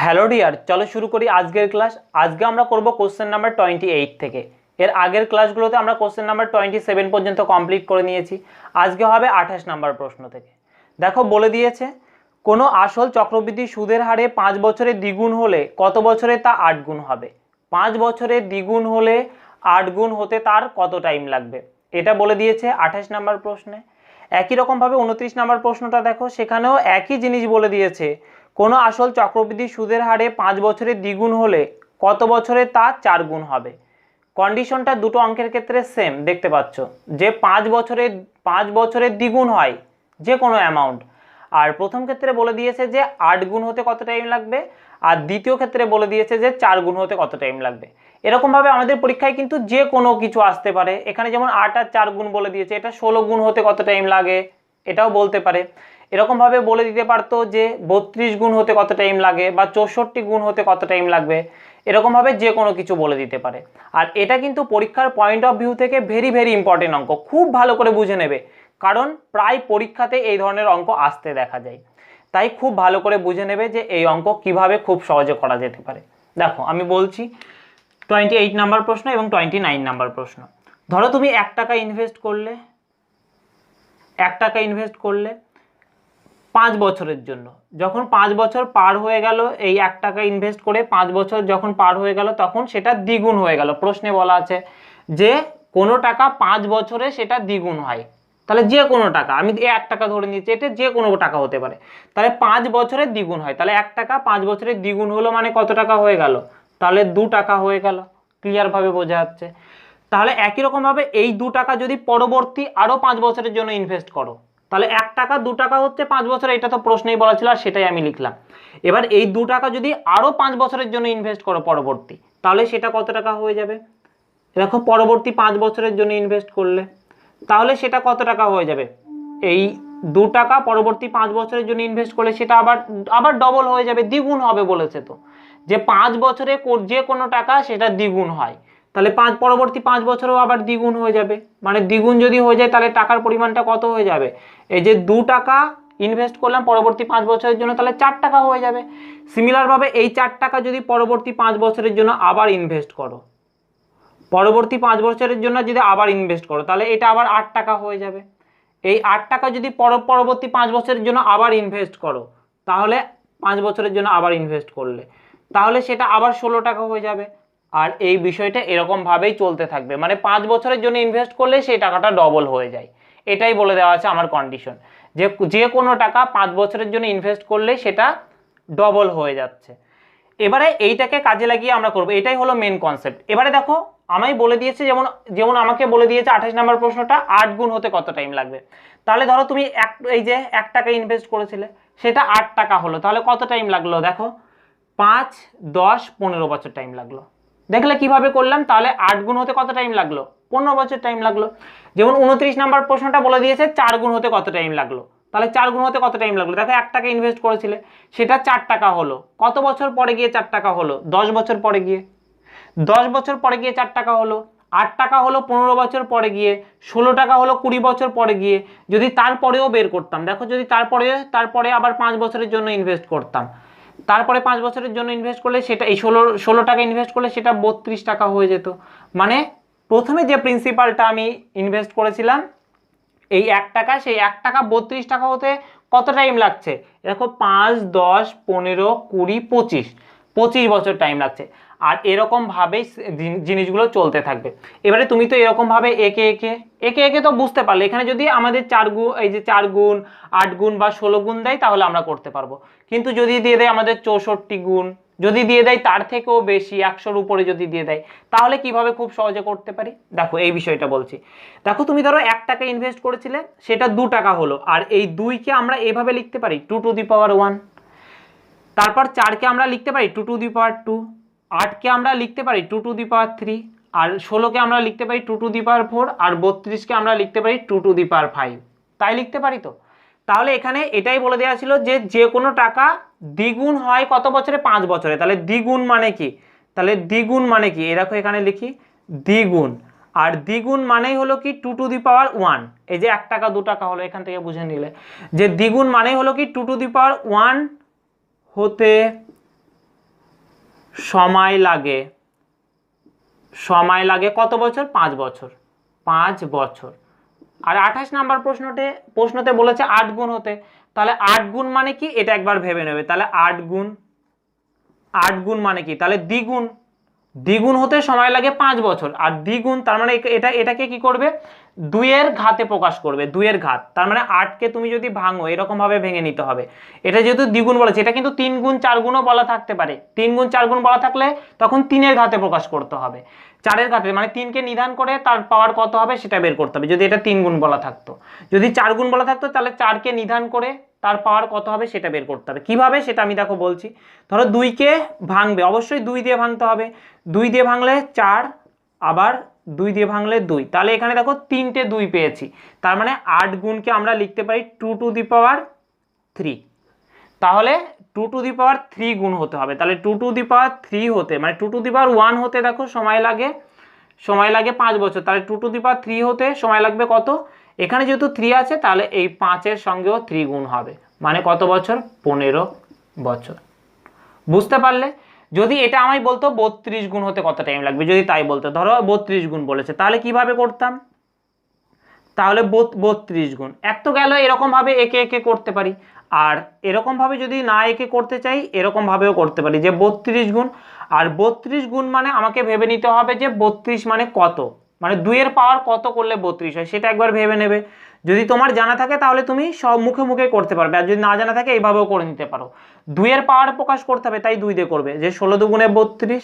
Hello dear, চলো শুরু করি আজকের ক্লাস। আজকে আমরা করব কোশ্চেন নাম্বার 28 থেকে। এর আগের ক্লাসগুলোতে আমরা কোশ্চেন নাম্বার 27 পর্যন্ত কমপ্লিট করে নিয়েছি। আজকে হবে 28 নাম্বার প্রশ্ন থেকে। দেখো বলে দিয়েছে, কোনো আসল চক্রবৃদ্ধি সুদের হারে 5 বছরে দ্বিগুণ হলে কত বছরে তা 8 গুণ হবে। 5 বছরে দ্বিগুণ হলে 8 গুণ হতে তার কত টাইম লাগবে, এটা বলে দিয়েছে 28 নাম্বার প্রশ্নে। একই রকমভাবে 29 নাম্বার প্রশ্নটা দেখো, সেখানেও একই জিনিস বলে দিয়েছে, কোনো আসল চক্রবৃদ্ধি সুদের হারে 5 বছরে দ্বিগুণ হলে কত বছরে তা 4 গুণ হবে। কন্ডিশনটা দুটো অঙ্কের ক্ষেত্রে সেম দেখতে পাচ্ছ, যে 5 বছরে দ্বিগুণ হয় যে কোনো অ্যামাউন্ট, আর প্রথম ক্ষেত্রে বলে দিয়েছে যে 8 গুণ হতে কত টাইম লাগবে, আর দ্বিতীয় ক্ষেত্রে বলে দিয়েছে যে 4 গুণ হতে কত টাইম লাগবে। এরকমভাবে আমাদের পরীক্ষায় কিন্তু যে কোনো কিছু আসতে পারে। এখানে যেমন 8 আর 4 গুণ বলে দিয়েছে, এটা 16 গুণ হতে কত টাইম লাগে এটাও বলতে পারে। এরকমভাবে বলে দিতে পারতো যে 32 গুণ হতে কত টাইম লাগে বা 64 গুণ হতে কত টাইম লাগবে। এরকমভাবে যে কোনো কিছু বলে দিতে পারে। আর এটা কিন্তু পরীক্ষার পয়েন্ট অফ ভিউ থেকে ভেরি ভেরি ইম্পর্টেন্ট অঙ্ক, খুব ভালো করে বুঝে নেবে, কারণ প্রায় পরীক্ষাতে এই ধরনের অঙ্ক আসতে দেখা যায়। তাই খুব ভালো করে বুঝে নেবে যে এই অঙ্ক কিভাবে খুব সহজে করা যেতে পারে। দেখো আমি বলছি 28 নাম্বার প্রশ্ন এবং 29 নাম্বার প্রশ্ন। ধরো তুমি 1 টাকা ইনভেস্ট করলে, 5 বছরের জন্য। যখন 5 বছর পার হয়ে গেল, এই 1 টাকা ইনভেস্ট করে 5 বছর যখন পার হয়ে গেল, তখন সেটা দ্বিগুণ হয়ে গেল। প্রশ্নে বলা আছে যে কোনো টাকা 5 বছরে সেটা দ্বিগুণ হয়। তাহলে যে কোনো টাকা, আমি 1 টাকা ধরে নিচ্ছি, এটা যে কোনো টাকা হতে পারে। তাহলে 5 বছরে দ্বিগুণ হয়, তাহলে 1 টাকা 5 বছরে দ্বিগুণ হলো মানে কত টাকা হয়ে গেল, তাহলে 2 টাকা হয়ে গেল। ক্লিয়ার ভাবে বোঝা যাচ্ছে। তাহলে একই রকম ভাবে এই 2 টাকা যদি পরবর্তী আরো 5 বছরের জন্য ইনভেস্ট করো, তাহলে 1 টাকা 2 টাকা হচ্ছে 5 বছর, এটা তো প্রশ্নেই বলা ছিল আর সেটাই আমি লিখলাম। এবার এই 2 টাকা যদি আরো 5 বছরের জন্য ইনভেস্ট করো পরবর্তী, তাহলে সেটা কত টাকা হয়ে যাবে। দেখো পরবর্তী 5 বছরের জন্য ইনভেস্ট করলে তাহলে সেটা কত টাকা হয়ে যাবে। এই 2 টাকা পরবর্তী 5 বছরের জন্য ইনভেস্ট করলে সেটা আবার ডবল হয়ে যাবে, দ্বিগুণ হবে বলেছে তো, যে 5 বছরে যে কোনো টাকা সেটা দ্বিগুণ হয়। তাহলে পরবর্তী 5 বছরেও আবার দ্বিগুণ হয়ে যাবে। মানে দ্বিগুণ যদি হয়ে যায় তাহলে টাকার পরিমাণটা কত হয়ে যাবে, এই যে 2 টাকা ইনভেস্ট করলাম পরবর্তী 5 বছরের জন্য, তাহলে 4 টাকা হয়ে যাবে। সিমিলারভাবে এই 4 টাকা যদি পরবর্তী 5 বছরের জন্য আবার ইনভেস্ট করো, পরবর্তী 5 বছরের জন্য যদি আবার ইনভেস্ট করো, তাহলে এটা আবার 8 টাকা হয়ে যাবে। এই 8 টাকা যদি পরবর্তী 5 বছরের জন্য আবার ইনভেস্ট করো, তাহলে 5 বছরের জন্য আবার ইনভেস্ট করলে তাহলে সেটা আবার 16 টাকা হয়ে যাবে। আর এই বিষয়টা এরকম ভাবেই চলতে থাকবে, মানে 5 বছরের জন্য ইনভেস্ট করলে সেই টাকাটা ডবল হয়ে যায়। এটাই বলে দেওয়া আছে আমার কন্ডিশন, যে কোনো টাকা 5 বছরের জন্য ইনভেস্ট করলে সেটা ডবল হয়ে যাচ্ছে। এবারে এইটাকে কাজে লাগিয়ে আমরা করব, এটাই হলো মেন কনসেপ্ট। এবারে দেখো আমায় বলে দিয়েছে, যেমন আমাকে বলে দিয়েছে 28 নম্বর প্রশ্নটা 8 গুণ হতে কত টাইম লাগবে। তাহলে ধরো তুমি এই যে 1 টাকা ইনভেস্ট করেছিলে, সেটা 8 টাকা হলো, তাহলে কত টাইম লাগলো দেখো, 5, 10, 15 বছর টাইম লাগলো। দেখলে কিভাবে করলাম, তাহলে 8 গুণ হতে কত টাইম লাগলো, 15 বছর টাইম লাগলো। যেমন 29 নম্বর প্রশ্নটা বলে দিয়েছে 4 গুণ হতে কত টাইম লাগলো, তাহলে 4 গুণ হতে কত টাইম লাগলো, দেখো 1 টাকা ইনভেস্ট করেছিলে, সেটা 4 টাকা হলো, কত বছর পরে গিয়ে 4 টাকা হলো, 10 বছর পরে গিয়ে। 10 বছর পরে গিয়ে 4 টাকা হলো, 8 টাকা হলো 15 বছর পরে গিয়ে, 16 টাকা হলো 20 বছর পরে গিয়ে। যদি তারপরেও বের করতাম, দেখো যদি তারপরে আবার 5 বছরের জন্য ইনভেস্ট করতাম, তারপরে 5 বছরের জন্য ইনভেস্ট করলে সেটা এই 16 টাকা ইনভেস্ট করলে সেটা 32 টাকা হয়ে যেত। মানে প্রথমে যে প্রিন্সিপালটা আমি ইনভেস্ট করেছিলাম এই 1 টাকা, সেই 1 টাকা 32 টাকা হতে কত টাইম লাগছে, দেখো 5, 10, 15, 20, 25 বছর টাইম লাগছে। আর এরকম ভাবেই জিনিসগুলো চলতে থাকবে। এবারে তুমি তো এরকম ভাবে একে একে তো বুঝতে পারলে, এখানে যদি আমাদের 4 গুণ, এই যে 4 গুণ, 8 গুণ বা 16 গুণ দেয় তাহলে আমরা করতে পারবো। কিন্তু যদি দিয়ে দেয় আমাদের 64 গুণ, যদি দিয়ে দেয় তার থেকেও বেশি 100-র উপরে যদি দিয়ে দেয়, তাহলে কিভাবে খুব সহজে করতে পারি, দেখো এই বিষয়টা বলছি। দেখো তুমি ধরো 1 টাকা ইনভেস্ট করেছিলে, সেটা 2 টাকা হলো, আর এই 2কে আমরা এভাবে লিখতে পারি 2 টু দি পাওয়ার 1। তারপর 4কে আমরা লিখতে পারি 2 টু দি পাওয়ার 2, 8কে আমরা লিখতে পারি 2 টু দি পাওয়ার 3, আর 16কে আমরা লিখতে পারি 2 টু দি পাওয়ার 4, আর 32কে আমরা লিখতে পারি 2 টু দি পাওয়ার 5। তাই লিখতে পারি তো। তাহলে এখানে এটাই বলে দেওয়া ছিল যে কোনো টাকা দ্বিগুণ হয় কত বছরে, 5 বছরে। তাহলে দ্বিগুণ মানে কি, এই দেখো এখানে লিখি দ্বিগুণ, আর দ্বিগুণ মানেই হলো কি 2 টু দি পাওয়ার 1। এই যে 1 টাকা 2 টাকা হলো, এখান থেকে বুঝে নিলে যে দ্বিগুণ মানেই হলো কি 2 টু দি পাওয়ার 1 হতে সময় লাগে কত বছর? 5 বছর। 5 বছর। আর 28 নাম্বার প্রশ্নতে বলেছে 8 গুণ হতে, তাহলে 8 গুণ মানে কি এটা একবার ভেবে নেবে। তাহলে 8 গুণ মানে কি? তাহলে দ্বিগুণ। দ্বিগুণ হতে সময় লাগে 5 বছর, আর দ্বিগুণ তার মানে এটাকে কি করবে? 2 এর ঘাতে প্রকাশ করবে, 2 এর ঘাত। তার মানে 8 কে তুমি যদি ভাঙো এরকম ভাবে ভেঙে নিতে হবে। এটা যেহেতু দ্বিগুণ বলেছে, এটা কিন্তু 3 গুণ 4 গুণও বলা থাকতে পারে। 3 গুণ 4 গুণ বলা থাকলে তখন 3 এর ঘাতে প্রকাশ করতে হবে, 4 এর ঘাতে, মানে 3 কে নিধান করে তার পাওয়ার কত হবে সেটা বের করতে হবে। যদি এটা 3 গুণ বলা থাকতো, যদি 4 গুণ বলা থাকতো তাহলে 4 কে নিধান করে তার পাওয়ার কত হবে সেটা বের করতে হবে। কিভাবে সেটা আমি দেখো বলছি। ধরো 2 কে ভাঙবে, অবশ্যই 2 দিয়ে ভাঙতে হবে। 2 দিয়ে ভাঙলে 4, আবার 2 দিয়ে ভাঙলে 2, তাহলে এখানে দেখো 3টে 2 পেয়েছি। তার মানে 8 গুণকে আমরা লিখতে পারি 2 টু দি পাওয়ার 3। তাহলে 2 টু দি পাওয়ার 3 গুণ হতে হবে। তাহলে 2 টু দি পাওয়ার 3 হতে, মানে 2 টু দি পাওয়ার 1 হতে দেখো সময় লাগে 5 বছর। তাহলে 2 টু দি পাওয়ার 3 হতে সময় লাগবে কত? এখানে যেহেতু 3 আছে তাহলে এই 5 এর সঙ্গেও 3 গুণ হবে, মানে কত বছর? 15 বছর। বুঝতে পারলে? যদি এটা আমায় বলতো 32 গুণ হতে কত টাইম লাগবে, যদি তাই বলতো, ধরো 32 গুণ বলেছে, তাহলে কিভাবে করতাম? তাহলে 32 গুণ এক তো গেল, এরকম ভাবে একে একে করতে পারি। আর এরকম ভাবে যদি না একে করতে চাই, এরকম ভাবেও করতে পারি যে 32 গুণ। আর 32 গুণ মানে আমাকে ভেবে নিতে হবে যে 32 মানে কত, মানে 2 এর পাওয়ার কত করলে 32 হয় সেটা একবার ভেবে নেবে। যদি তোমার জানা থাকে তাহলে তুমি সব মুখে মুখে করতে পারবে, আর যদি না জানা থাকে এইভাবেও করে নিতে পারো। 2 এর পাওয়ার প্রকাশ করতে হবে, তাই 2 দিয়ে করবে, যে 16 দুগুণে 32,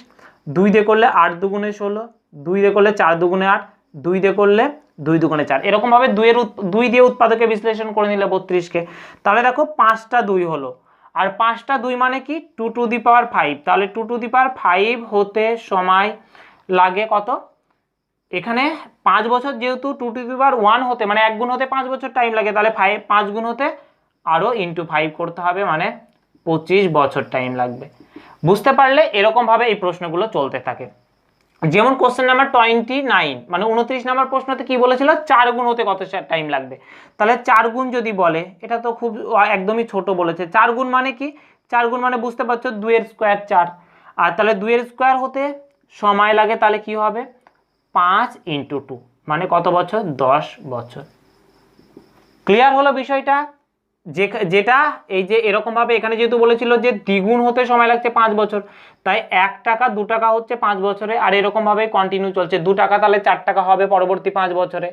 2 দিয়ে করলে 8 দুগুণে 16, 2 দিয়ে করলে 4 দুগুণে 8, 2 দিয়ে করলে 2 দুগুণে 4, এরকম ভাবে 2 দিয়ে উৎপাদকে বিশ্লেষণ করে নিলে 32 কে। তাহলে দেখো 5টা 2 হলো, আর 5টা 2 মানে কি? 2 টু দি পাওয়ার 5। তাহলে 2 টু দি পাওয়ার 5 হতে সময় লাগে কত? এখানে 5 বছর, যেহেতু 2 টু দি পাওয়ার 1 হতে মানে 1 গুণ হতে 5 বছর টাইম লাগে, তাহলে 5 গুণ হতে আরো ইন্টু 5 করতে হবে, মানে 25 বছর টাইম লাগবে। বুঝতে পারলে? এরকম ভাবে এই প্রশ্নগুলো চলতে থাকে। যেমন কোশ্চেন নাম্বার 29, মানে 29 নাম্বার প্রশ্নতে কি বলেছিল? 4 গুণ হতে কত টাইম লাগবে। তাহলে 4 গুণ যদি বলে, এটা তো খুব একদমই ছোট বলেছে। 4 গুণ মানে কি? 4 গুণ মানে বুঝতে পারছো 2 এর স্কোয়ার 4, আর তাহলে 2 এর স্কোয়ার হতে সময় লাগে, তাহলে কি হবে? 5 ইন্টু 2, মানে কত বছর? 10 বছর। ক্লিয়ার হলো বিষয়টা? যেটা এই যে এরকম ভাবে এখানে যেহেতু বলেছিল যে দ্বিগুণ হতে সময় লাগছে 5 বছর, তাই 1 টাকা 2 টাকা হচ্ছে 5 বছরে, আর এরকম ভাবে কন্টিনিউ চলছে। 2 টাকা তাহলে 4 টাকা হবে পরবর্তী 5 বছরে।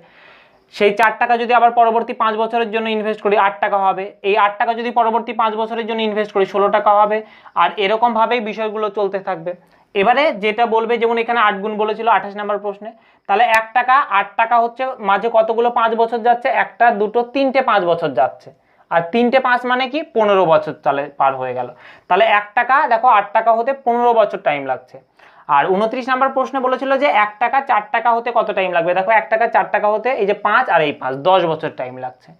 সেই 4 টাকা যদি আবার পরবর্তী 5 বছরের জন্য ইনভেস্ট করি 8 টাকা হবে। এই 8 টাকা যদি পরবর্তী 5 বছরের জন্য ইনভেস্ট করি 16 টাকা হবে। আর এরকম ভাবেই বিষয়গুলো চলতে থাকবে। এবারে যেটা বলবে, যেমন এখানে 8 গুণ বলেছিল 28 নাম্বার প্রশ্নে, তাহলে 1 টাকা 8 টাকা হচ্ছে মাঝে কতগুলো 5 বছর যাচ্ছে? একটা, দুটো, তিনটে 5 বছর যাচ্ছে। আর 3টে 5 মানে কি? 15 বছর তাহলে পার হয়ে গেল। তাহলে 1 টাকা দেখো 8 টাকা হতে 15 বছর টাইম লাগছে। আর 29 নাম্বার প্রশ্নে বলেছিল যে 1 টাকা 4 টাকা হতে কত টাইম লাগবে। দেখো 1 টাকা 4 টাকা হতে এই যে 5 আর এই 5, 10 বছর টাইম লাগছে।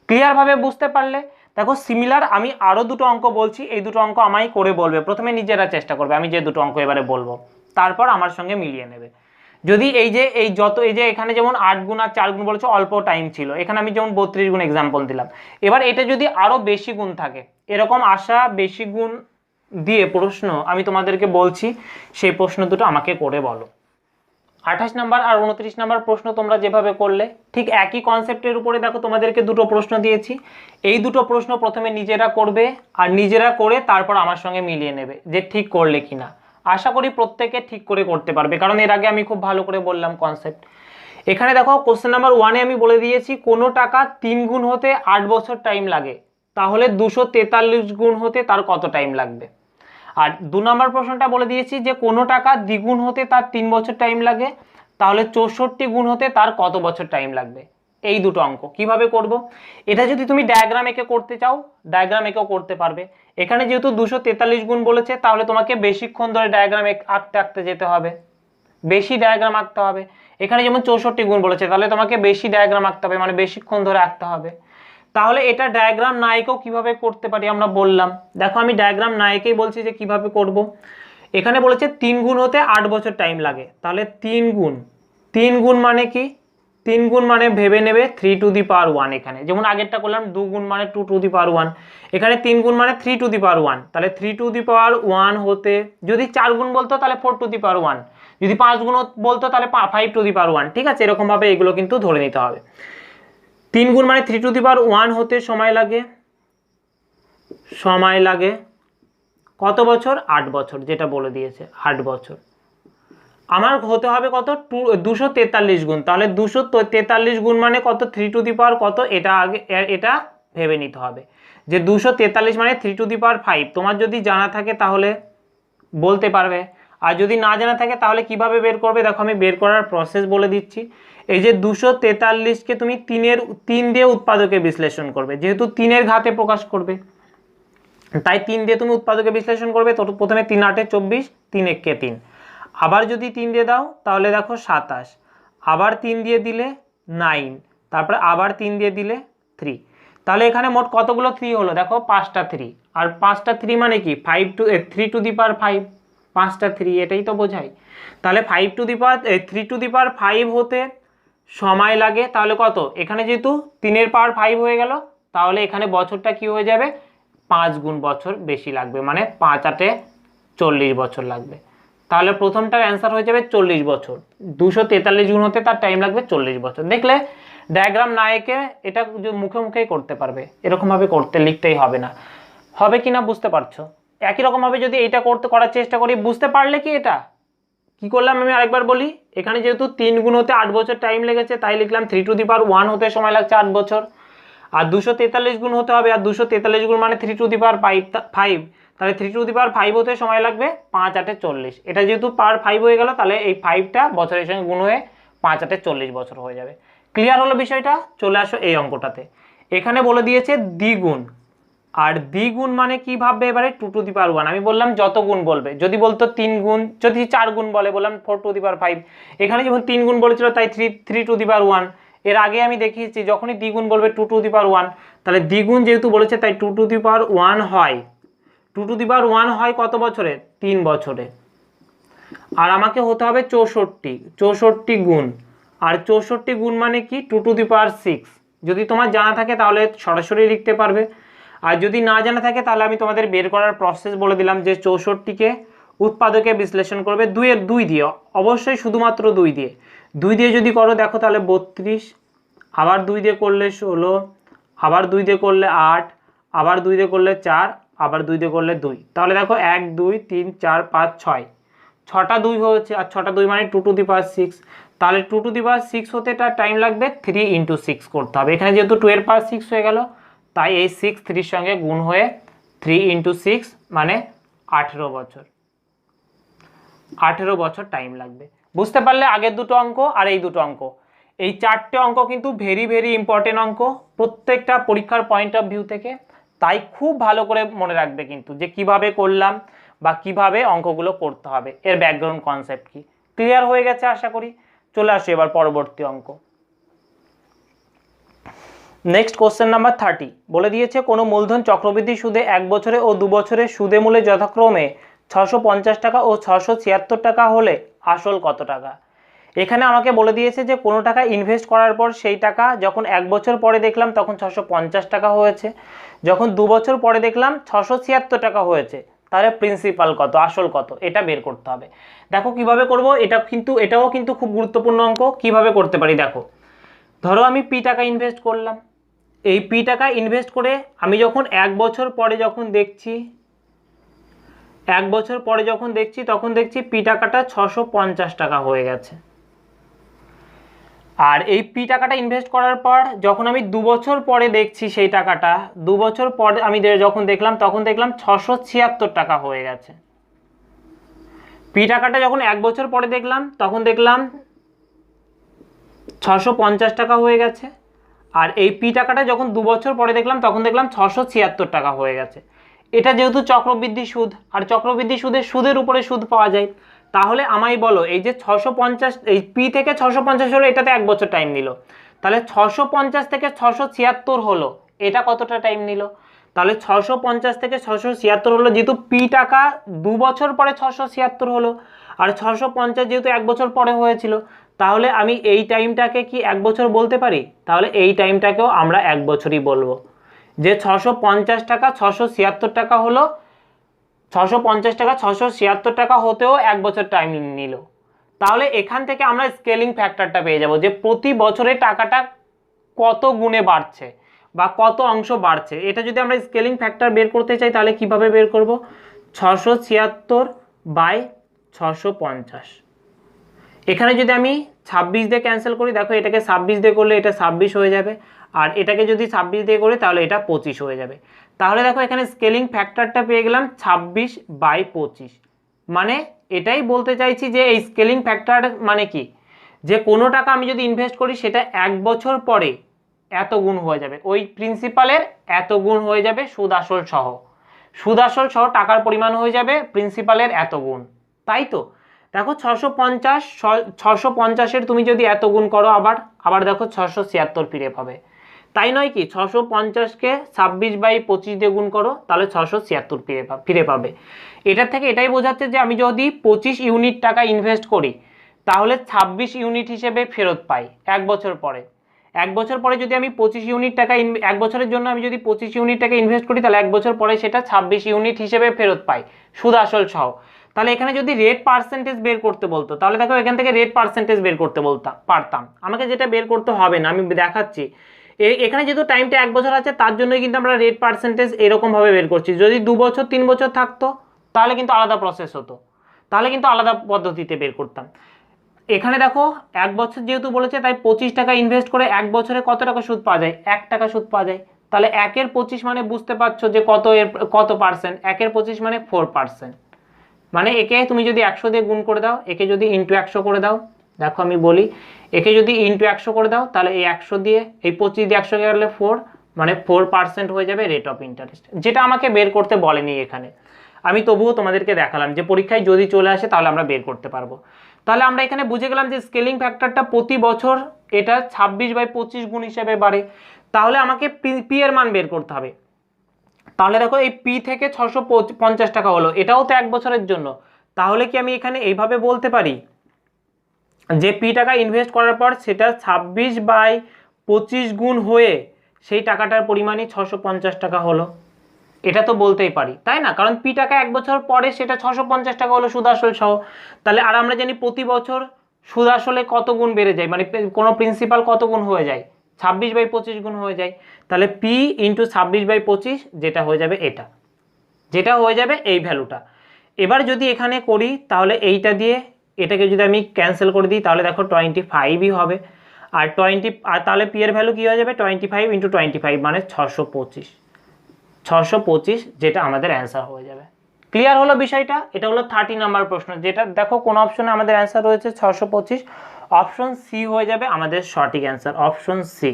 ক্লিয়ার ভাবে বুঝতে পারলে? দেখো সিমিলার আমি আরো দুটো অঙ্ক বলছি, এই দুটো অঙ্ক আমায় করে বলবে। প্রথমে নিজেরা চেষ্টা করবে, আমি যে দুটো অঙ্ক এবারে বলবো তারপর আমার সঙ্গে মিলিয়ে নেবে। যদি এই যে এখানে যেমন 8 গুণ আর 4 গুণ বলেছে অল্প টাইম ছিল, এখানে আমি যেমন 32 গুণ এক্সাম্পল দিলাম। এবার এটা যদি আরো বেশি গুণ থাকে, এরকম আসা বেশি গুণ দিয়ে প্রশ্ন আমি তোমাদেরকে বলছি, সেই প্রশ্ন দুটো আমাকে করে বলো। 28 নাম্বার আর 29 নাম্বার প্রশ্ন তোমরা যেভাবে করলে ঠিক একই কনসেপ্টের উপরে দেখো তোমাদেরকে দুটো প্রশ্ন দিয়েছি। এই দুটো প্রশ্ন প্রথমে নিজেরা করবে, আর নিজেরা করে তারপর আমার সঙ্গে মিলিয়ে নেবে যে ঠিক করলে কিনা। আশা করি প্রত্যেকে ঠিক করে করতে পারবে, কারণ এর আগে আমি খুব ভালো করে বললাম কনসেপ্ট। এখানে দেখো কোশ্চেন নাম্বার 1-এ আমি বলে দিয়েছি কোনো টাকা 3 গুণ হতে 8 বছর টাইম লাগে, তাহলে 243 গুণ হতে তার কত টাইম লাগবে। আর 2 নম্বর প্রশ্নটা বলে দিয়েছি যে কোনো টাকা দ্বিগুণ হতে তার 3 বছর টাইম লাগে, তাহলে 64 গুণ হতে তার কত বছর টাইম লাগবে। এই দুটো অঙ্ক কিভাবে করব, এটা যদি তুমি ডায়াগ্রাম এঁকে করতে চাও ডায়াগ্রাম এঁকেও করতে পারবে। এখানে যেহেতু 243 গুণ বলেছে, তাহলে তোমাকে বেশিক্ষণ ধরে ডায়াগ্রাম আঁকতে যেতে হবে, বেশি ডায়াগ্রাম আঁকতে হবে। এখানে যেমন 64 গুণ বলেছে, তাহলে তোমাকে বেশি ডায়াগ্রাম আঁকতে হবে, মানে বেশিক্ষণ ধরে আঁকতে হবে। তাহলে এটা ডায়াগ্রাম না এঁকেও কিভাবে করতে পারি আমরা বললাম। দেখো আমি ডায়াগ্রাম না এঁকেই বলছি যে কিভাবে করব। এখানে বলেছে 3 গুণ হতে 8 বছর টাইম লাগে, তাহলে 3 গুণ মানে কি? 3 গুণ মানে ভেবে নেবে 3 টু দি পাওয়ার 1, এখানে যেমন আগেরটা করলাম 2 গুণ মানে 2 টু দি পাওয়ার 1, এখানে 3 গুণ মানে 3 টু দি পাওয়ার 1, তাহলে 3 টু দি পাওয়ার 1 হতে যদি 4 গুণ বলতো তাহলে 4 টু দি পাওয়ার 1, যদি 5 গুণ বলতো তাহলে 5 টু দি পাওয়ার 1, ঠিক আছে, এরকম ভাবে এগুলো কিন্তু ধরে নিতে হবে। 3 গুণ মানে 3 টু দি পাওয়ার 1 হতে সময় লাগে কত বছর? 8 বছর, যেটা বলে দিয়েছে 8 বছর। আমার হতে হবে কত? 243 গুণ, তাহলে 243 গুণ মানে কত? 3 টু দি পাওয়ার কত? এটা আগে এটা ভেবে নিতে হবে যে 243 মানে 3 টু দি পাওয়ার 5। তোমার যদি জানা থাকে তাহলে বলতে পারবে, আর যদি না জানা থাকে তাহলে কিভাবে বের করবে? দেখো আমি বের করার প্রসেস বলে দিচ্ছি। এই যে 243কে তুমি 3 দিয়ে উৎপাদকে বিশ্লেষণ করবে, যেহেতু 3-এর ঘাতে প্রকাশ করবে, তাই 3 দিয়ে তুমি উৎপাদকে বিশ্লেষণ করবে। তো প্রথমে 3 8 24, 3 1 3, আবার যদি 3 দিয়ে দাও তাহলে দেখো 27, আবার 3 দিয়ে দিলে 9, তারপরে আবার 3 দিয়ে দিলে 3, তাহলে এখানে মোট কতগুলো 3 হলো? দেখো 5টা 3, আর 5টা 3 মানে কি? 3 টু দি পাওয়ার 5, 5টা 3, এটাই তো বোঝায়। তাহলে 5 to the power 3 to the পাওয়ার 5 হতে সময় লাগে তাহলে কত? এখানে যেহেতু 3-এর পাওয়ার 5 হয়ে গেল, তাহলে এখানে বছরটা কি হয়ে যাবে? 5 গুণ বছর বেশি লাগবে, মানে 5 8 40 বছর লাগবে। তাহলে প্রথমটার অ্যান্সার হয়ে যাবে 40 বছর। 243 গুণ হতে তার টাইম লাগবে 40 বছর। দেখলে ডায়াগ্রাম না এঁকে এটা মুখে মুখেই করতে পারবে, এরকমভাবে লিখতেই হবে না। হবে কি না বুঝতে পারছো? একই রকমভাবে যদি এইটা করার চেষ্টা করি, বুঝতে পারলে কি এটা কি করলাম আমি আরেকবার বলি। এখানে যেহেতু 3 গুণ হতে 8 বছর টাইম লেগেছে, তাই লিখলাম 3 টু দি পাওয়ার 1 হতে সময় লাগছে 8 বছর, আর 243 গুণ হতে হবে, আর 243 গুণ মানে 3 টু দি পাওয়ার 5, তাহলে 3 টু দি পাওয়ার 5 হতে সময় লাগবে 5 8 40। এটা যেহেতু পাওয়ার 5 হয়ে গেল, তাহলে এই 5টা বছরের সঙ্গে গুণ হয়ে 5 8 40 বছর হয়ে যাবে। ক্লিয়ার হলো বিষয়টা? চলে আসো এই অঙ্কটাতে। এখানে বলে দিয়েছে দ্বিগুণ, আর দ্বিগুণ মানে কি ভাববে এবারে? 2 টু দি পাওয়ার 1। আমি বললাম যত গুণ বলবে, যদি বলতো 3 গুণ, যদি 4 গুণ বলে বললাম 4 টু দি পাওয়ার 5, এখানে যখন 3 গুণ বলেছিল তাই 3 টু দি পাওয়ার 1। এর আগে আমি দেখিয়েছি যখনই দ্বিগুণ বলবে 2 টু দি পাওয়ার 1, তাহলে দ্বিগুণ যেহেতু বলেছে তাই 2 টু দি পাওয়ার 1 হয়। 2 টু দি পাওয়ার 1 হয় কত বছরে? 3 বছরে। আর আমাকে হতে হবে 64 গুণ, আর 64 গুণ মানে কি? 2 টু দি পাওয়ার 6। যদি তোমার জানা থাকে তাহলে সরাসরি লিখতে পারবে, আর যদি না জানা থাকে তাহলে আমি তোমাদের বের করার প্রসেস বলে দিলাম যে 64কে উৎপাদকে বিশ্লেষণ করবে 2 দিয়ে, অবশ্যই শুধুমাত্র 2 দিয়ে যদি করো দেখো তাহলে 32, আবার 2 দিয়ে করলে 16, আবার 2 দিয়ে করলে 8, আবার 2 দিয়ে করলে 4, আবার 2 দিয়ে করলে 2, তাহলে দেখো 1 2 3 4 5 6, 6টা 2 হয়েছে, আর 6টা 2 মানে 2 টু দি পাওয়ার 6। তাহলে 2 টু দি পাওয়ার 6 হতে তার টাইম লাগবে 3 ইন্টু 6 করতে হবে। এখানে যেহেতু 2 এর পাওয়ার 6 হয়ে গেল, তাই এই 6 3-র সঙ্গে গুণ হয়ে 3 ইন্টু 6 মানে 18 বছর। 18 বছর টাইম লাগবে। বুঝতে পারলে আগের দুটো অঙ্ক আর এই দুটো অঙ্ক? এই 4টে অঙ্ক কিন্তু ভেরি ভেরি ইম্পর্টেন্ট অঙ্ক প্রত্যেকটা পরীক্ষার পয়েন্ট অফ ভিউ থেকে, তাই খুব ভালো করে মনে রাখবে কিন্তু যে কিভাবে করলাম বা কিভাবে অঙ্কগুলো করতে হবে, এর ব্যাকগ্রাউন্ড কনসেপ্ট কি। ক্লিয়ার হয়ে গেছে আশা করি। চলে আসি এবার পরবর্তী অঙ্ক। নেক্সট কোশ্চেন নাম্বার 30 বলে দিয়েছে কোনো মূলধন চক্রবৃদ্ধি সুদে 1 বছরে ও 2 বছরে সুদে মূলে যথাক্রমে 650 টাকা ও 676 টাকা হলে আসল কত টাকা। এখানে আমাকে বলে দিয়েছে যে কোনো টাকা ইনভেস্ট করার পর সেই টাকা যখন 1 বছর পরে দেখলাম তখন 650 টাকা হয়েছে, যখন 2 বছর পরে দেখলাম 676 টাকা হয়েছে, তাহলে প্রিন্সিপাল কত, আসল কত, এটা বের করতে হবে। দেখো কিভাবে করব, এটাও কিন্তু খুব গুরুত্বপূর্ণ অঙ্ক। কিভাবে করতে পারি দেখো, ধরো আমি পি টাকা ইনভেস্ট করলাম, এই পি টাকা ইনভেস্ট করে আমি যখন 1 বছর পরে যখন দেখছি, 1 বছর পরে যখন দেখছি তখন দেখছি পি টাকাটা 650 টাকা হয়ে গেছে। আর এই পি টাকাটা ইনভেস্ট করার পর যখন আমি 2 বছর পরে দেখছি সেই টাকাটা, 2 বছর পরে আমি যখন দেখলাম তখন দেখলাম 676 টাকা হয়ে গেছে। পি টাকাটা যখন 1 বছর পরে দেখলাম তখন দেখলাম 650 টাকা হয়ে গেছে, আর এই পি টাকাটা যখন 2 বছর পরে দেখলাম তখন দেখলাম 676 টাকা হয়ে গেছে। এটা যেহেতু চক্রবৃদ্ধি সুদ, আর চক্রবৃদ্ধি সুদের উপরে সুদ পাওয়া যায়, তাহলে আমায় বলো এই যে 650, এই পি থেকে 650 হলো, এটাতে 1 বছর টাইম নিল, তাহলে 650 থেকে 676 হলো, এটা কতটা টাইম নিল? তাহলে 650 থেকে 676 হলো, যেহেতু পি টাকা 2 বছর পরে 676 হলো, আর 650 যেহেতু 1 বছর পরে হয়েছিল, তাহলে আমি এই টাইমটাকে কি 1 বছর বলতে পারি? তাহলে এই টাইমটাকেও আমরা 1 বছরই বলবো। যে 650 টাকা 676 টাকা হলো, 650 টাকা 676 টাকা হতেও 1 বছর টাইম নিল। তাহলে এখান থেকে আমরা স্কেলিং ফ্যাক্টরটা পেয়ে যাব যে প্রতি বছরে টাকাটা কত গুণে বাড়ছে বা কত অংশ বাড়ছে। এটা যদি আমরা স্কেলিং ফ্যাক্টর বের করতে চাই তাহলে কিভাবে বের করব? 676 বাই 650। এখানে যদি আমি 26 দিয়ে ক্যান্সেল করি, দেখো এটাকে 26 দিয়ে করলে এটা 26 হয়ে যাবে, আর এটাকে যদি 26 দিয়ে করি তাহলে এটা 25 হয়ে যাবে। তাহলে দেখো এখানে স্কেলিং ফ্যাক্টরটা পেয়ে গেলাম 26 বাই 25। মানে এটাই বলতে চাইছি যে এই স্কেলিং ফ্যাক্টর মানে কি, যে কোনো টাকা আমি যদি ইনভেস্ট করি সেটা 1 বছর পরে এত গুণ হয়ে যাবে, ওই প্রিন্সিপালের এত গুণ হয়ে যাবে, সুদ আসল সহ, সুদ আসল সহ টাকার পরিমাণ হয়ে যাবে প্রিন্সিপালের এত গুণ। তাই তো দেখো 650, 650-এর তুমি যদি এত গুণ করো আবার দেখো 676 ফিরে পাবে। তাই নয় কি? 650-কে 26 বাই 25 দিয়ে গুণ করো তাহলে 676 ফিরে পাবে। এটার থেকে এটাই বোঝাচ্ছে যে আমি যদি 25 ইউনিট টাকা ইনভেস্ট করি তাহলে 26 ইউনিট হিসেবে ফেরত পাই 1 বছর পরে। 1 বছর পরে যদি আমি 25 ইউনিট টাকা 1 বছরের জন্য আমি যদি 25 ইউনিট টাকা ইনভেস্ট করি তাহলে 1 বছর পরে সেটা 26 ইউনিট হিসেবে ফেরত পাই, সুদ আসল সহ। তাহলে এখানে যদি রেট পার্সেন্টেজ বের করতে বলতো তাহলে দেখো এখান থেকে রেট পার্সেন্টেজ বের করতে পারতাম। আমাকে যেটা বের করতে হবে না, আমি দেখাচ্ছি। এখানে যেহেতু টাইমটা 1 বছর আছে তার জন্যই কিন্তু আমরা রেট পার্সেন্টেজ এরকমভাবে বের করছি। যদি 2 বছর 3 বছর থাকতো তাহলে কিন্তু আলাদা প্রসেস হতো, তাহলে কিন্তু আলাদা পদ্ধতিতে বের করতাম। এখানে দেখো 1 বছর যেহেতু বলেছে তাই 25 টাকা ইনভেস্ট করে 1 বছরে কত টাকা সুদ পাওয়া যায়? 1 টাকা সুদ পাওয়া যায়। তাহলে 1-এর 25 মানে বুঝতে পারছো যে কত পার্সেন্ট? 1-এর 25 মানে 4%। মানে একে তুমি যদি 100 দিয়ে গুণ করে দাও, একে যদি ইন্টু 100 করে দাও, দেখো আমি বলি, একে যদি ইন্টু 100 করে দাও তাহলে এই 100 দিয়ে এই 25 দিয়ে 100 গেলে 4, মানে 4% হয়ে যাবে রেট অফ ইন্টারেস্ট, যেটা আমাকে বের করতে বলেনি এখানে। আমি তবুও তোমাদেরকে দেখালাম যে পরীক্ষায় যদি চলে আসে তাহলে আমরা বের করতে পারবো। তাহলে আমরা এখানে বুঝে গেলাম যে স্কেলিং ফ্যাক্টরটা প্রতি বছর এটা 26 বাই 25 গুণ হিসেবে বাড়ে। তাহলে আমাকে পি এর মান বের করতে হবে। তাহলে দেখো এই পি থেকে 650 টাকা হলো, এটাও তো 1 বছরের জন্য। তাহলে কি আমি এখানে এইভাবে বলতে পারি যে পি টাকা ইনভেস্ট করার পর সেটা 26 বাই 25 গুণ হয়ে সেই টাকাটার পরিমাণই 650 টাকা হলো? এটা তো বলতেই পারি, তাই না? কারণ পি টাকা 1 বছর পরে সেটা 650 টাকা হলো সুদ আসল সহ। তাহলে আর আমরা জানি প্রতি বছর সুদ আসলে কত গুণ বেড়ে যায়, মানে কোনো প্রিন্সিপাল কত গুণ হয়ে যায়? 26 বাই 25 গুণ হয়ে যায়। তাহলে পি ইন্টু 26 বাই 25 যেটা হয়ে যাবে এটা, যেটা হয়ে যাবে এই ভ্যালুটা। এবার যদি এখানে করি তাহলে এইটা দিয়ে এটাকে যদি আমি ক্যান্সেল করে দিই তাহলে দেখো 25ই হবে। আর তাহলে পি এর ভ্যালু কী হয়ে যাবে? 25 ইন্টু 25 মানে 625, যেটা আমাদের অ্যান্সার হয়ে যাবে। ক্লিয়ার হলো বিষয়টা? এটা হলো 30 নাম্বার প্রশ্ন, যেটা দেখো কোন অপশনে আমাদের অ্যান্সার রয়েছে 625, অপশন সি হয়ে যাবে আমাদের সঠিক অ্যান্সার, অপশন সি।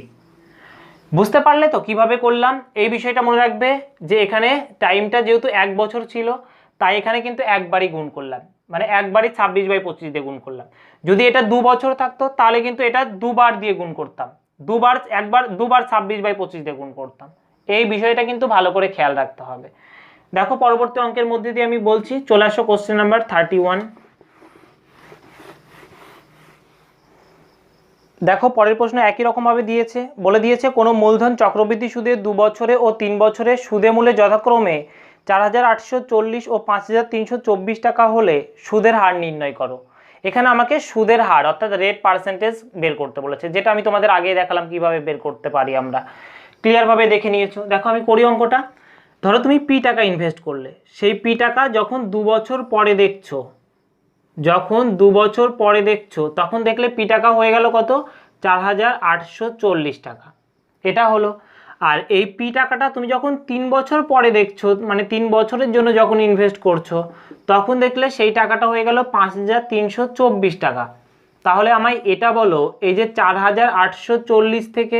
বুঝতে পারলে তো কিভাবে করলাম? এই বিষয়টা মনে রাখবে যে এখানে টাইমটা যেহেতু 1 বছর ছিল তাই এখানে কিন্তু একবারই গুণ করলাম, মানে একবারই 26 বাই 25 দিয়ে গুণ করলাম। যদি এটা 2 বছর থাকতো তাহলে কিন্তু এটা দুবার দিয়ে গুণ করতাম, দুবার 26 বাই 25 দিয়ে গুণ করতাম। এই বিষয়টা কিন্তু ভালো করে খেয়াল রাখতে হবে। দেখো পরবর্তী অঙ্কের মধ্যে দিয়ে আমি বলছি, চলে আসো কোশ্চেন নাম্বার 31। দেখো পরের প্রশ্ন একই রকম ভাবে দিয়েছে, বলে দিয়েছে কোনো মূলধন চক্রবৃদ্ধি সুদে 2 বছরে ও 3 বছরে সুদে মূলে যথাক্রমে 4840 ও 5324 টাকা হলে সুদের হার নির্ণয় করো। এখানে আমাকে সুদের হার অর্থাৎ রেট পার্সেন্টেজ বের করতে বলেছে, যেটা আমি তোমাদের আগে দেখালাম কিভাবে বের করতে পারি, আমরা ক্লিয়ারভাবে দেখে নিয়েছো। দেখো আমি করি অঙ্কটা। ধরো তুমি পি টাকা ইনভেস্ট করলে, সেই পি টাকা যখন 2 বছর পরে দেখছো, যখন 2 বছর পরে দেখছো তখন দেখলে পি টাকা হয়ে গেল কত? 4840 টাকা, এটা হলো। আর এই পি টাকাটা তুমি যখন 3 বছর পরে দেখছো, মানে 3 বছরের জন্য যখন ইনভেস্ট করছো তখন দেখলে সেই টাকাটা হয়ে গেল 5324 টাকা। তাহলে আমায় এটা বলো, এই যে 4840 থেকে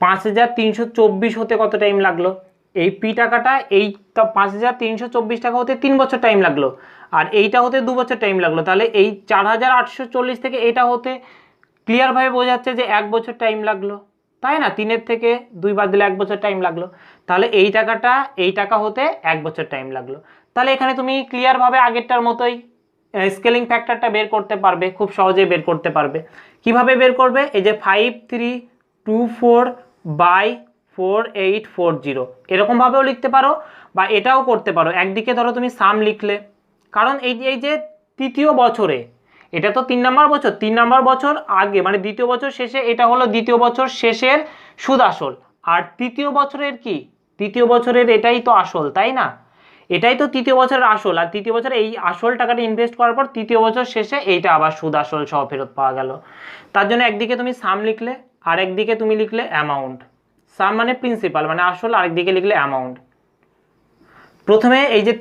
5324 হতে কত টাইম লাগলো? এই পি টাকাটা এই 5324 টাকা হতে 3 বছর টাইম লাগলো, আর এইটা হতে 2 বছর টাইম লাগলো। তাহলে এই 4840 থেকে এটা হতে ক্লিয়ারভাবে বোঝাচ্ছে যে 1 বছর টাইম লাগলো, তাই না? 3-এর থেকে 2 বাদ দিলে 1 বছর টাইম লাগলো। তাহলে এই টাকা হতে 1 বছর টাইম লাগলো। তাহলে এখানে তুমি ক্লিয়ারভাবে আগেরটার মতোই স্কেলিং ফ্যাক্টরটা বের করতে পারবে, খুব সহজেই বের করতে পারবে। কিভাবে বের করবে? এই যে 5324/4840 এরকমভাবেও লিখতে পারো, বা এটাও করতে পারো। একদিকে ধরো তুমি সাম লিখলে, কারণ এই যে তৃতীয় বছরে, এটা তো 3 নম্বর বছর, 3 নম্বর বছর আগে মানে দ্বিতীয় বছর শেষে, এটা হলো দ্বিতীয় বছর শেষের সুদ আসল। আর তৃতীয় বছরের কি, তৃতীয় বছরের এটাই তো আসল, তাই না? এটাই তো তৃতীয় বছরের আসল। আর তৃতীয় বছরে এই আসল টাকাটা ইনভেস্ট করার পর তৃতীয় বছর শেষে এইটা আবার সুদ আসল সহ ফেরত পাওয়া গেল। তার জন্য একদিকে তুমি সাম লিখলে, আর একদিকে তুমি লিখলে অ্যামাউন্ট। সাম মানে প্রিন্সিপাল মানে আসল, আরেকদিকে লিখলে অ্যামাউন্ট। প্রথমে এই যে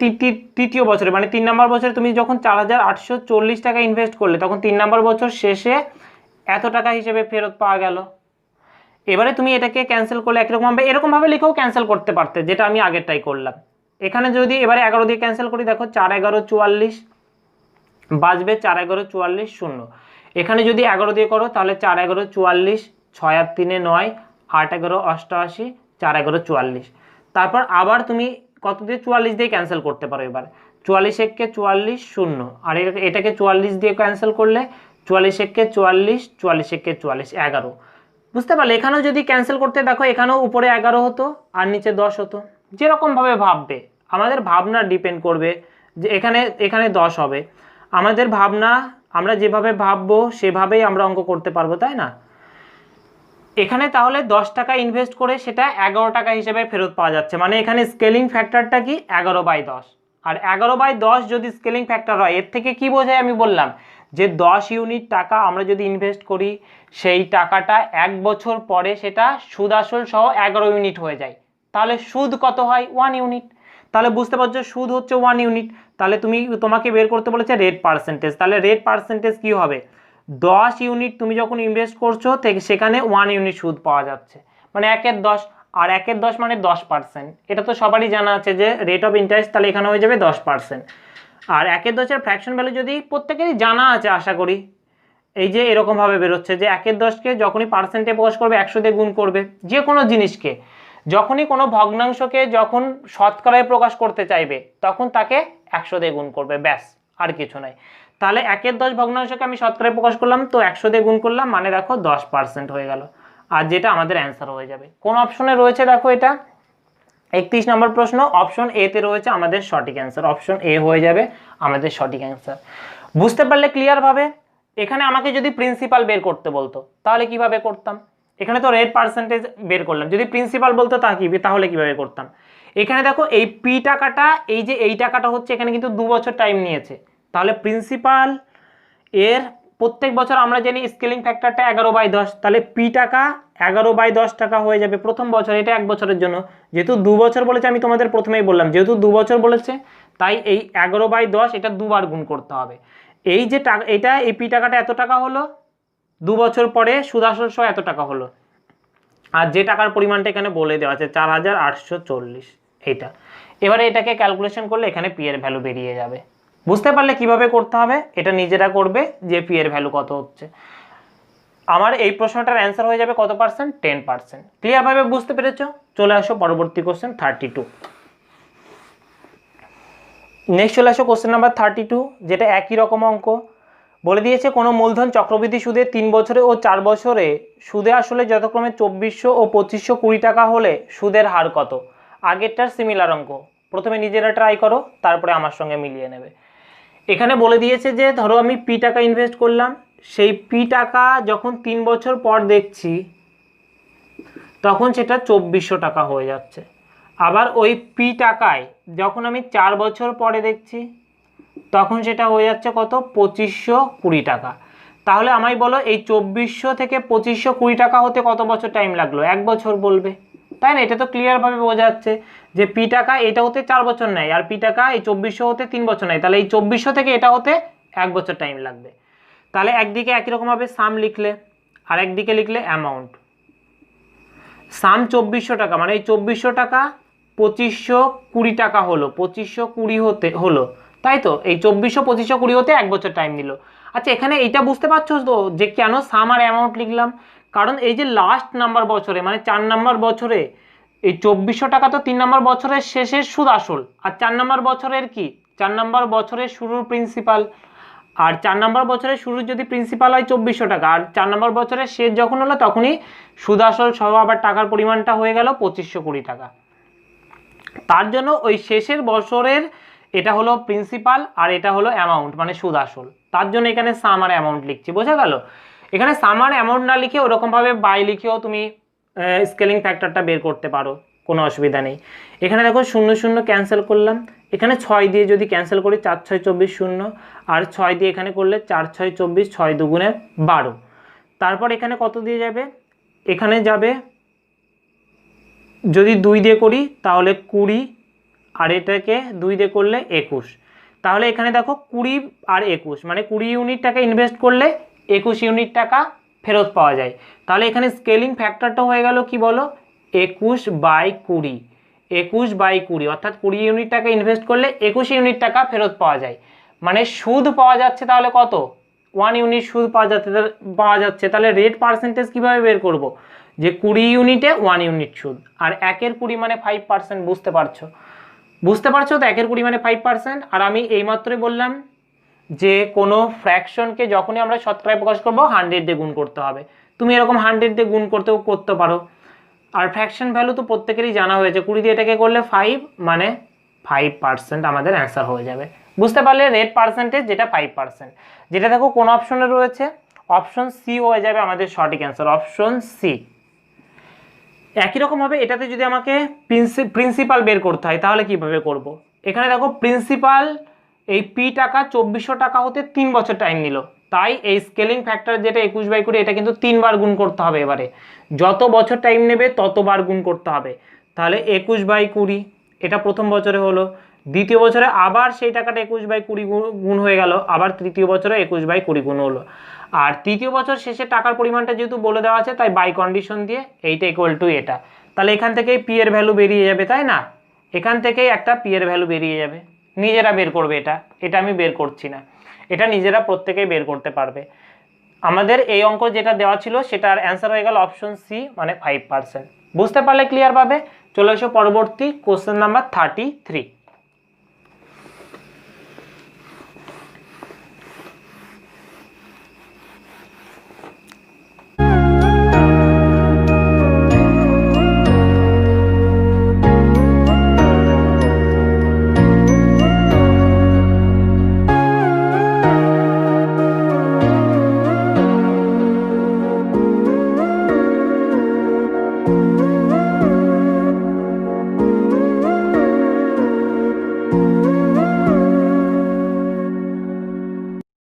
তৃতীয় বছরে মানে 3 নম্বর বছরে তুমি যখন 4840 টাকা ইনভেস্ট করলে, তখন 3 নম্বর বছর শেষে এত টাকা হিসেবে ফেরত পাওয়া গেল। এবারে তুমি এটাকে ক্যান্সেল করলে এরকমভাবে লিখেও ক্যান্সেল করতে পারতে, যেটা আমি আগেরটাই করলাম। এখানে যদি এবারে 11 দিয়ে ক্যান্সেল করি, দেখো 4 11 44 বাজবে, 4 11 44 0। এখানে যদি 11 দিয়ে করো তাহলে 4 11 44, 6 আর 3 9, 8 11 88, 4 11 44। তারপর আবার তুমি কত দিয়ে 44 দিয়ে ক্যান্সেল করতে পারো। এবার 44 একে 44 0, আর এটাকে 44 দিয়ে ক্যান্সেল করলে 44 একে 44, 44 একে 44 11। বুঝতে পারলে? এখানেও যদি ক্যান্সেল করতে দেখো, এখানেও উপরে 11 হতো আর নিচে 10 হতো। যেরকমভাবে ভাববে, আমাদের ভাবনা ডিপেন্ড করবে যে এখানে 10 হবে। আমাদের ভাবনা, আমরা যেভাবে ভাববো সেভাবেই আমরা অঙ্ক করতে পারবো, তাই না? এখানে তাহলে 10 টাকা ইনভেস্ট করে সেটা 11 টাকা হিসেবে ফেরত পাওয়া যাচ্ছে। মানে এখানে স্কেলিং ফ্যাক্টরটা কি 11/10। আর 11/10 যদি স্কেলিং ফ্যাক্টর হয়, এর থেকে কি বোঝায় আমি বললাম যে 10 ইউনিট টাকা আমরা যদি ইনভেস্ট করি, সেই টাকাটা 1 বছর পরে সেটা সুদ আসল সহ 11 ইউনিট হয়ে যায়। তাহলে সুদ কত হয়? 1 ইউনিট। তাহলে বুঝতে পারছো সুদ হচ্ছে 1 ইউনিট। তাহলে তোমাকে বের করতে বলেছে রেট পার্সেন্টেজ। তাহলে রেট পার্সেন্টেজ কি হবে? 10 ইউনিট তুমি যখন ইনভেস্ট করছো সেখানে 1 ইউনিট সুদ পাওয়া যাচ্ছে, মানে 1/10। আর 1/10 মানে 10%। এটা তো সবারই জানা আছে যে রেট অফ ইন্টারেস্ট, তাহলে এখানে হয়ে যাবে 10%। আর 1/10 ফ্র্যাকশন ভ্যালু যদি প্রত্যেকেরই জানা আছে আশা করি, এই যে এরকমভাবে বেরোচ্ছে যে 1/10কে যখনই পার্সেন্টে প্রকাশ করবে 100 দিয়ে গুণ করবে। যে কোনো জিনিসকে যখনই কোনো ভগ্নাংশকে যখন শতকরায় প্রকাশ করতে চাইবে, তখন তাকে 100 দিয়ে গুণ করবে, ব্যাস, আর কিছু নাই। তাহলে 1/10 ভগ্নাংশকে আমি শতকরায় প্রকাশ করলাম, তো 100 দিয়ে গুণ করলাম, মানে দেখো 10% হয়ে গেল। আর যেটা আমাদের অ্যান্সার হয়ে যাবে। কোন অপশনে রয়েছে দেখো, এটা 31 নম্বর প্রশ্ন, অপশন এ তে রয়েছে আমাদের সঠিক অ্যান্সার। অপশন এ হয়ে যাবে আমাদের সঠিক অ্যান্সার। বুঝতে পারলে ক্লিয়ার ভাবে? এখানে আমাকে যদি প্রিন্সিপাল বের করতে বলতো তাহলে কিভাবে করতাম? এখানে তো রেট পার্সেন্টেজ বের করলাম, যদি প্রিন্সিপাল বলতো তাহলে কিভাবে করতাম? এখানে দেখো এই পি টাকাটা, এই যে এই টাকাটা হচ্ছে, এখানে কিন্তু 2 বছর টাইম নিয়েছে। তাহলে প্রিন্সিপাল এর প্রত্যেক বছর আমরা জানি স্কেলিং ফ্যাক্টরটা 11/10, তাহলে পি টাকা 11/10 টাকা হয়ে যাবে প্রথম বছর। এটা 1 বছরের জন্য, যেহেতু 2 বছর বলেছে, আমি তোমাদের প্রথমেই বললাম যেহেতু 2 বছর বলেছে, তাই এই 11/10 এটা 2 বার গুণ করতে হবে। এই যে টাকা, এটা এই পি টাকাটা এত টাকা হলো, 2 বছর পরে সুদ আসল সহ এত টাকা হলো। আর যে টাকার পরিমাণটা এখানে বলে দেওয়া আছে 4840, এইটা। এবারে এটাকে ক্যালকুলেশন করলে এখানে পি এর ভ্যালু বেরিয়ে যাবে। বুঝতে পারলে কিভাবে করতে হবে? এটা নিজেরা করবে যে পি এর ভ্যালু কত হচ্ছে। আমার এই প্রশ্নটার অ্যান্সার হয়ে যাবে কত পার্সেন্ট? 10%। ক্লিয়ার ভাবে বুঝতে পেরেছো? চলে আসো পরবর্তী কোশ্চেন 32। নেক্সট চলে আসো কোশ্চেন নাম্বার 32, যেটা একই রকম অঙ্ক। বলে দিয়েছে কোনো মূলধন চক্রবৃদ্ধি সুদে 3 বছরে ও 4 বছরে সুদে আসলে যথাক্রমে 2400 ও 2520 টাকা হলে সুদের হার কত? আগেরটার সিমিলার অঙ্ক, প্রথমে নিজেরা ট্রাই করো, তারপরে আমার সঙ্গে মিলিয়ে নেবে। এখানে বলে দিয়েছে যে ধরো আমি পি টাকা ইনভেস্ট করলাম, সেই পি টাকা যখন 3 বছর পর দেখছি তখন সেটা 2400 টাকা হয়ে যাচ্ছে। আবার ওই পি টাকায় যখন আমি 4 বছর পরে দেখছি তখন সেটা হয়ে যাচ্ছে কত? 2520 টাকা। তাহলে আমায় বলো এই 2400 থেকে 2520 টাকা হতে কত বছর টাইম লাগলো? 1 বছর বলবে, তাই না? এটা তো ক্লিয়ারভাবে বোঝা যাচ্ছে যে পি টাকা এটা হতে 4 বছর নেয়, আর পি টাকা এই 2400 হতে 3 বছর নেয়, তাহলে এই 2400 থেকে এটা হতে 1 বছর টাইম লাগবে। তাহলে একদিকে একই রকমভাবে সাম লিখলে, আর একদিকে লিখলে অ্যামাউন্ট। সাম 2400 টাকা, মানে এই 2400 টাকা 2520 টাকা হলো, 2520 হতে হলো, তাই তো? এই 2400 2520 হতে 1 বছর টাইম নিল। আচ্ছা, এখানে এইটা বুঝতে পারছো তো যে কেন সাম আর অ্যামাউন্ট লিখলাম? কারণ এই যে লাস্ট নাম্বার বছরে মানে 4 নাম্বার বছরে এই 2400 টাকা তো 3 নাম্বার বছরের শেষের সুদ আসল, আর 4 নাম্বার বছরের কি? 4 নাম্বার বছরের শুরুর প্রিন্সিপাল। আর 4 নম্বর বছরের শুরু যদি প্রিন্সিপাল হয় 2400 টাকা, আর 4 নম্বর বছরের শেষ যখন হলো তখনই সুদ আসল সহ আবার টাকার পরিমাণটা হয়ে গেল 2520 টাকা। তার জন্য ওই শেষের বছরের এটা হলো প্রিন্সিপাল আর এটা হলো অ্যামাউন্ট মানে সুদ আসল, তার জন্য এখানে সাম আর অ্যামাউন্ট লিখছি, বোঝা গেল? এখানে সাম আর অ্যামাউন্ট না লিখে ওরকমভাবে বাই লিখেও তুমি স্কেলিং ফ্যাক্টরটা বের করতে পারো, কোনো অসুবিধা নেই। এখানে দেখো 0 0 ক্যান্সেল করলাম, এখানে 6 দিয়ে যদি ক্যান্সেল করি 4 6 24 0, আর 6 দিয়ে এখানে করলে 4 6 24, 6 দুগুণে 12। তারপর এখানে কত দিয়ে যাবে, এখানে যাবে যদি 2 দিয়ে করি তাহলে 20, আর এটাকে 2 দিয়ে করলে 21। তাহলে এখানে দেখো 20 আর 21 মানে 20 ইউনিট টাকা ইনভেস্ট করলে 21 ইউনিট টাকা ফেরত পাওয়া যায়। তাহলে এখানে স্কেলিং ফ্যাক্টরটা হয়ে গেল কি বলো, 21/20, 21/20 অর্থাৎ 20 ইউনিট টাকা ইনভেস্ট করলে 21 ইউনিট টাকা ফেরত পাওয়া যায়। মানে সুদ পাওয়া যাচ্ছে তাহলে কত, 1 ইউনিট সুদ পাওয়া যাচ্ছে। তাহলে রেট পার্সেন্টেজ কীভাবে বের করব, যে 20 ইউনিটে 1 ইউনিট সুদ, আর 1-এর 20 মানে 5%, বুঝতে পারছো তো, 1-এর 20 মানে 5%। আর আমি এইমাত্রই বললাম যে কোনো ফ্র্যাকশনকে যখনই আমরা শতকরায় প্রকাশ করব 100 দিয়ে গুণ করতে হবে। তুমি এরকম 100 দিয়ে গুণ করতে পারো। আর ফ্র্যাকশন ভ্যালু তো প্রত্যেকেরই জানা হয়েছে, 20 দিয়ে এটাকে করলে 5 মানে 5% আমাদের অ্যান্সার হয়ে যাবে। বুঝতে পারলে রেট পার্সেন্টেজ যেটা 5%, যেটা দেখো কোন অপশনে রয়েছে, অপশন সি হয়ে যাবে আমাদের সঠিক অ্যান্সার, অপশন সি। একই রকমভাবে এটাতে যদি আমাকে প্রিন্সিপাল বের করতে হয় তাহলে কিভাবে করব, এখানে দেখো প্রিন্সিপাল এই পি টাকা 2400 টাকা হতে 3 বছর টাইম নিল, তাই এই স্কেলিং ফ্যাক্টর যেটা 21/20 এটা কিন্তু 3 বার গুণ করতে হবে। এবারে যত বছর টাইম নেবে ততবার গুণ করতে হবে। তাহলে 21/20 এটা প্রথম বছরে হলো, দ্বিতীয় বছরে আবার সেই টাকাটা 21/20 গুণ হয়ে গেল, আবার তৃতীয় বছরে 21/20 গুণ হলো। আর তৃতীয় বছর শেষে টাকার পরিমাণটা যেহেতু বলে দেওয়া আছে তাই বাই কন্ডিশন দিয়ে এইটা ইকুয়াল টু এটা। তাহলে এখান থেকেই পি এর ভ্যালু বেরিয়ে যাবে, তাই না? এখান থেকেই একটা পি এর ভ্যালু বেরিয়ে যাবে, নিজেরা বের করবে, এটা আমি বের করছি না, এটা নিজেরা প্রত্যেকেই বের করতে পারবে। আমাদের এই অঙ্ক যেটা দেওয়া ছিল সেটার অ্যান্সার হয়ে গেল অপশন সি মানে 5%। বুঝতে পারলে ক্লিয়ার ভাবে? চলে এসো পরবর্তী কোশ্চেন নাম্বার 33।